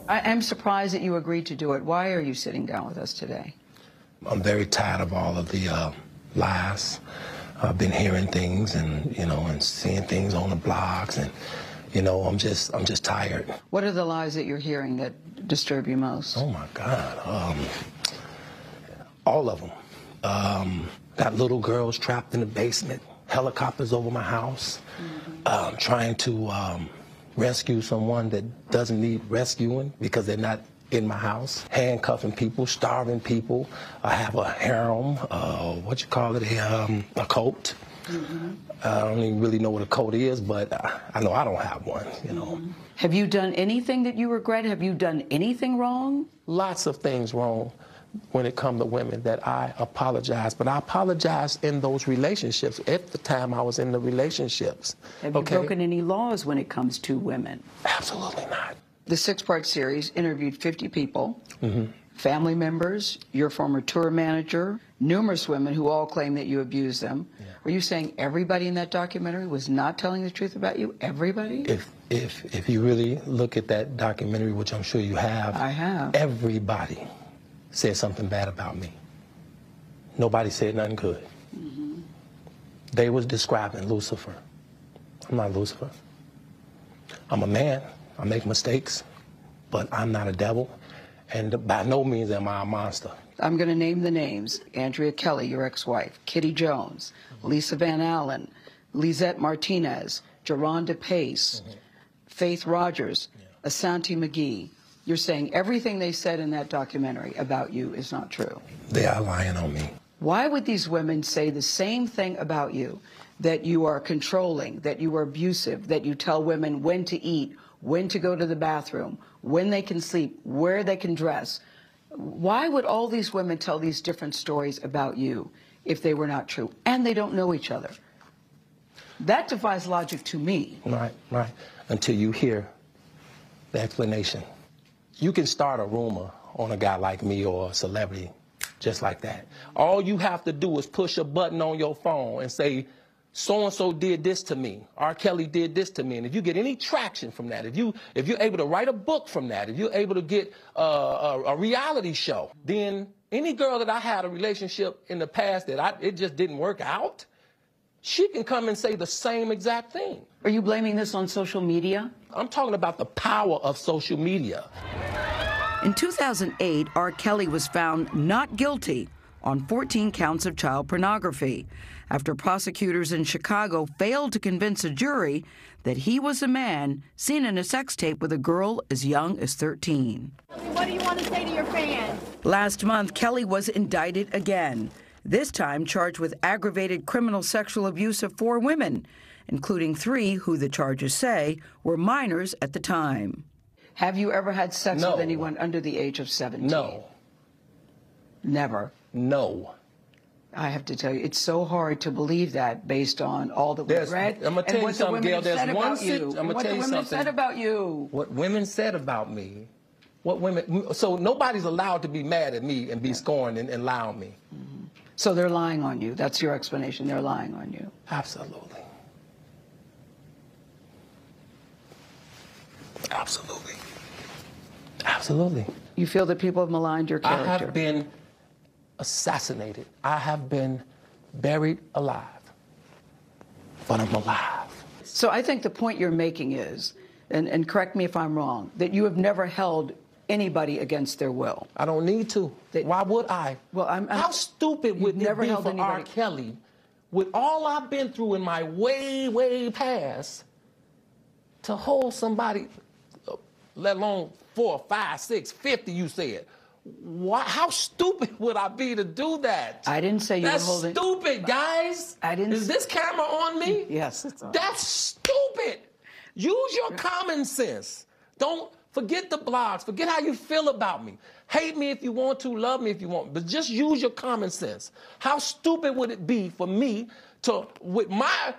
I am surprised that you agreed to do it. Why are you sitting down with us today? I'm very tired of all of the lies. I've been hearing things and, and seeing things on the blogs, and, I'm just tired. What are the lies that you're hearing that disturb you most? Oh, my God. All of them. Got little girls trapped in the basement, helicopters over my house, trying to rescue someone that doesn't need rescuing because they're not in my house, handcuffing people, starving people. I have a harem, a cult. I don't even really know what a cult is, but I know I don't have one, Have you done anything that you regret? Have you done anything wrong? Lots of things wrong when it comes to women that I apologize, but I apologize in those relationships at the time I was in the relationships. Have you broken any laws when it comes to women? Absolutely not. The 6-part series interviewed 50 people, family members, your former tour manager, numerous women who all claim that you abused them. Yeah. Are you saying everybody in that documentary was not telling the truth about you? Everybody? If you really look at that documentary, which I'm sure you have, I have. Everybody said something bad about me. Nobody said nothing good. They was describing Lucifer. I'm not Lucifer. I'm a man. I make mistakes, but I'm not a devil, and by no means am I a monster. I'm going to name the names. Andrea Kelly, your ex-wife, Kitty Jones, Lisa Van Allen, Lisette Martinez, Geronda Pace, Faith Rogers, Asante McGee. You're saying everything they said in that documentary about you is not true. They are lying on me. Why would these women say the same thing about you, that you are controlling, that you are abusive, that you tell women when to eat, when to go to the bathroom, when they can sleep, where they can dress? Why would all these women tell these different stories about you if they were not true? And they don't know each other. That defies logic to me. Right. Until you hear the explanation. You can start a rumor on a guy like me or a celebrity just like that. All you have to do is push a button on your phone and say, so-and-so did this to me. R. Kelly did this to me. And if you get any traction from that, if you're able to write a book from that, if you're able to get a reality show, then any girl that I had a relationship in the past that it just didn't work out, she can come and say the same exact thing. Are you blaming this on social media? I'm talking about the power of social media. In 2008, R. Kelly was found not guilty on 14 counts of child pornography after prosecutors in Chicago failed to convince a jury that he was a man seen in a sex tape with a girl as young as 13. What do you want to say to your fans? Last month, Kelly was indicted again, this time charged with aggravated criminal sexual abuse of 4 women, including 3 who the charges say were minors at the time. Have you ever had sex with anyone under the age of 17? No. Never? No. I have to tell you, it's so hard to believe that based on all that we've read. I'm going to tell you something, Gayle. There's one thing. I'm going to tell you something. What the women said about you. What women said about me. So nobody's allowed to be mad at me and be scorned and lie on me. So they're lying on you. That's your explanation. They're lying on you. Absolutely. Absolutely. Absolutely. You feel that people have maligned your character? I have been assassinated. I have been buried alive. But I'm alive. So I think the point you're making is, and correct me if I'm wrong, that you have never held anybody against their will. I don't need to. Why would I? Well, How stupid would it be for R. Kelly, with all I've been through in my way, way past, to hold somebody, let alone 4, 5, 6, 50, you said. How stupid would I be to do that? I didn't say you were holding... That's stupid, guys. I didn't... Is this camera on me? Yes, it's on. That's stupid. Use your common sense. Don't forget the blogs. Forget how you feel about me. Hate me if you want to, love me if you want, but just use your common sense. How stupid would it be for me to, with my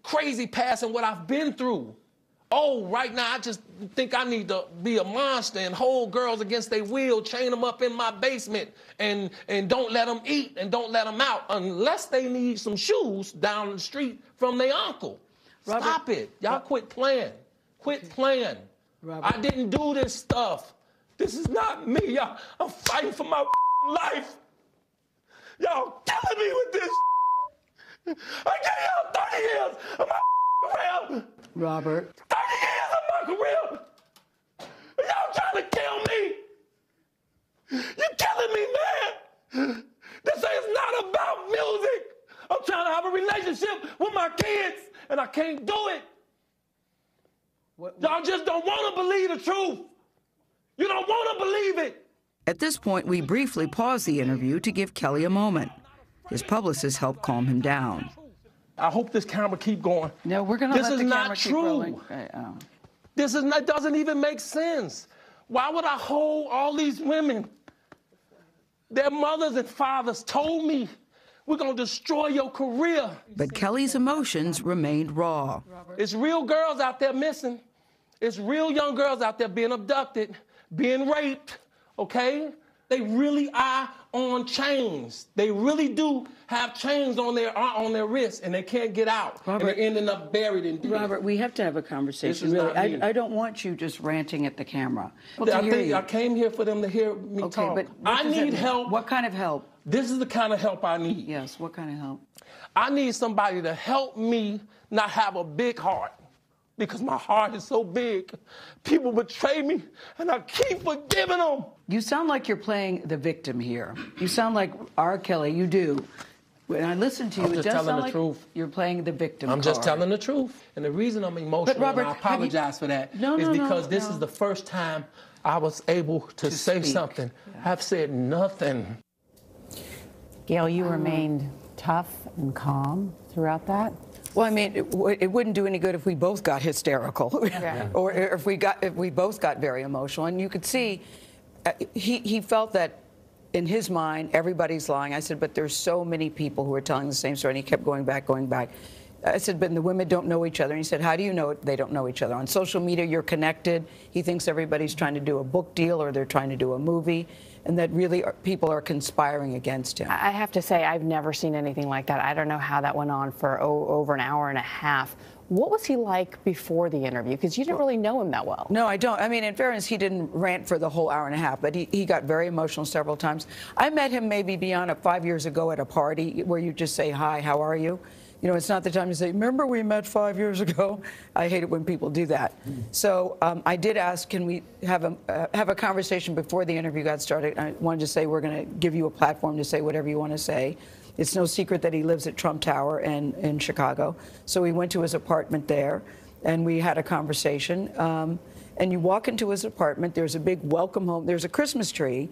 crazy past and what I've been through, right now I just think I need to be a monster and hold girls against their will, chain them up in my basement, and don't let them eat and don't let them out unless they need some shoes down the street from their uncle. Robert, stop it. Y'all quit playing. Quit playing. Robert. I didn't do this stuff. This is not me, y'all. I'm fighting for my life. Y'all killing me with this. I gave y'all 30 years of my career. Robert. 30 years of my career. Y'all trying to kill me. You're killing me, man. This is not about music. I'm trying to have a relationship with my kids, and I can't do it. Y'all just don't want to believe the truth. You don't want to believe it. At this point, we briefly paused the interview to give Kelly a moment. His publicist helped calm him down. I hope this camera keep going. No, we're going to let the camera keep rolling. This is not true. This doesn't even make sense. Why would I hold all these women? Their mothers and fathers told me, we're going to destroy your career. But Kelly's emotions remained raw. It's real girls out there missing. It's real young girls out there being abducted, being raped, okay? They really are on chains. They really do have chains on their wrists, and they can't get out. Robert, and they're ending up buried in debt. Robert, we have to have a conversation. Really, I don't want you just ranting at the camera. I came here for them to hear me talk. But I need help. What kind of help? This is the kind of help I need. Yes, what kind of help? I need somebody to help me not have a big heart, because my heart is so big. People betray me, and I keep forgiving them. You sound like you're playing the victim here. You sound like R. Kelly, you do. When I listen to you, it does sound like you're playing the victim I'm just telling the truth. And the reason I'm emotional, Robert, and I apologize for that, is because this is the first time I was able to say speak. something. Yeah. I've said nothing. Gayle, you remained tough and calm throughout that? Well, I mean, it wouldn't do any good if we both got hysterical, yeah. Or if we both got very emotional. And you could see, he felt that in his mind everybody's lying. I said, but there's so many people who are telling the same story. And he kept going back. I said, but the women don't know each other. And he said, how do you know they don't know each other? On social media, you're connected. He thinks everybody's trying to do a book deal or they're trying to do a movie, and that really people are conspiring against him. I have to say, I've never seen anything like that. I don't know how that went on for over an hour and a half. What was he like before the interview? Because you didn't really know him that well. No, I don't. I mean, in fairness, he didn't rant for the whole hour and a half, but he got very emotional several times. I met him maybe beyond 5 years ago at a party where you just say, hi, how are you? You know, it's not the time to say, remember we met 5 years ago? I hate it when people do that. So I did ask, can we have a conversation before the interview got started? I wanted to say, we're going to give you a platform to say whatever you want to say. It's no secret that he lives at Trump Tower in Chicago. So we went to his apartment there, and we had a conversation. And you walk into his apartment, there's a big welcome home. There's a Christmas tree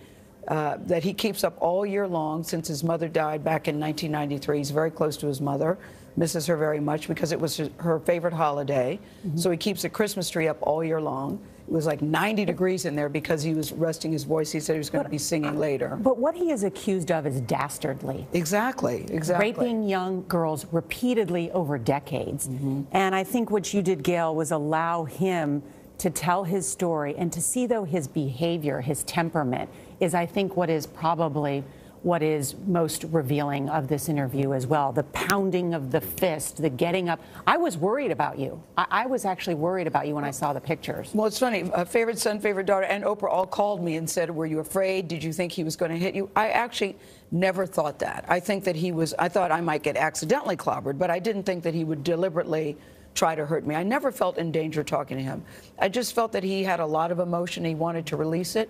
that he keeps up all year long since his mother died back in 1993. He's very close to his mother, misses her very much because it was her favorite holiday. So he keeps a Christmas tree up all year long. It was like 90 degrees in there because he was resting his voice. He said he was going to be singing later. But what he is accused of is dastardly. Exactly. Raping young girls repeatedly over decades. And I think what you did, Gayle, was allow him to tell his story and to see, though, his behavior, his temperament, is, I think, what is probably what is most revealing of this interview as well. The pounding of the fist, the getting up. I was worried about you. I was actually worried about you when I saw the pictures. Well, it's funny. Favorite son, favorite daughter, and Oprah all called me and said, were you afraid? Did you think he was going to hit you? I actually never thought that. I think that I thought I might get accidentally clobbered, but I didn't think that he would deliberately try to hurt me. I never felt in danger talking to him. I just felt that he had a lot of emotion. He wanted to release it.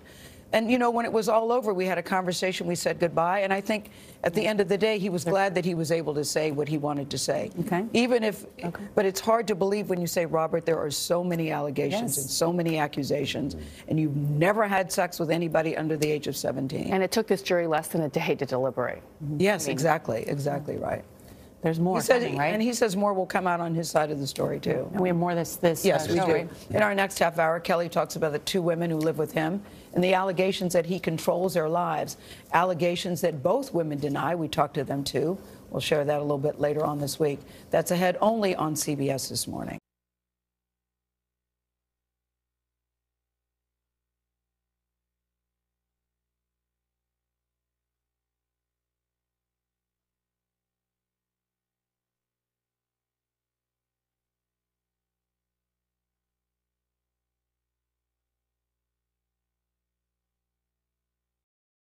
And, you know, when it was all over, we had a conversation, we said goodbye, and I think at the end of the day, he was glad that he was able to say what he wanted to say. Okay. Even if, but it's hard to believe when you say, Robert, there are so many allegations and so many accusations, and you've never had sex with anybody under the age of 17. And it took this jury less than a day to deliberate. Yes, exactly right. There's more coming, right? And he says more will come out on his side of the story, too. And we have more this yes, we do. Right? In our next half hour, Kelly talks about the 2 women who live with him and the allegations that he controls their lives, allegations that both women deny. We talked to them, too. We'll share that a little bit later on this week. That's ahead only on CBS This Morning.